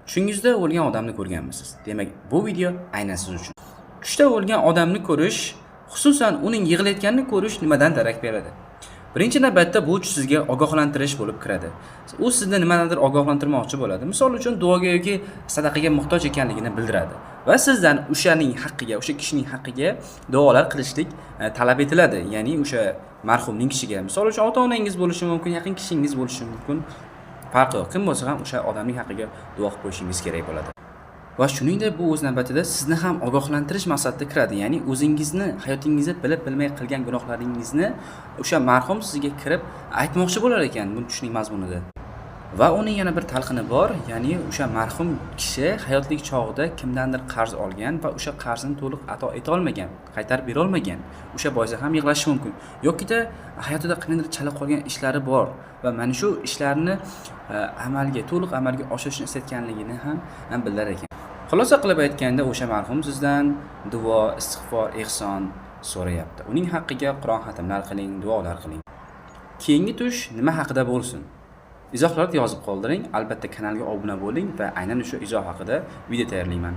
Tushingizda o'lgan odamni ko'rganmisiz? Demak, bu video aynan siz uchun. Tushda o'lgan odamni ko'rish, xususan uning yig'layotganini ko'rish nimadan darak beradi? Birinchi navbatda bu sizga ogohlantirish bo'lib kiradi. U sizni nimanidir ogohlantirmoqchi bo'ladi. Misol uchun duoga yoki sadaqaga muhtoj ekanligini bildiradi va sizdan o'shaning haqqiga, o'sha kishining haqqiga duolar qilishlik talab etiladi. Ya'ni o'sha marhumning kishiga, misol uchun ota-onangiz bo'lishi mumkin, yaqin kishingiz bo'lishi mumkin. Farqi yo'q. Kim bo'lsa ham o'sha odamning haqqiga duo qilib qo'yishingiz kerak bo'ladi. Va shuningdek bu o'z navbatida sizni ham ogohlantirish maqsadida kiradi. Ya'ni o'zingizni hayotingizda bilib bilmay qilgan gunohlaringizni o'sha marhum sizga kirib aytmoqchi bo'lar ekan bu tushning mazmunida. Va uning yana bir talqini bor, ya'ni o'sha marhum kishi hayotlik chog'ida kimdandir qarz olgan va o'sha qarzni to'liq ado eta olmagan, qaytarib bera olmagan. O'sha boisa ham yig'lashi mumkin. Yoki-da hayotida qanday chala qolgan ishlari bor va mana shu ishlarni to'liq amalga oshirishni istayotganligini ham bildirar ekan. Xulosa qilib aytganda o'sha marhum sizdan duo, istig'for, ehson so'rayapti. Uning haqqiga Qur'on xatmlar qiling, duolar qiling. Keyingi tush nima haqida bo'lsin? Izohlarni yozib qoldiring. Albatta kanalga obuna bo'ling va aynan o'sha izoh haqida video tayyorlayman.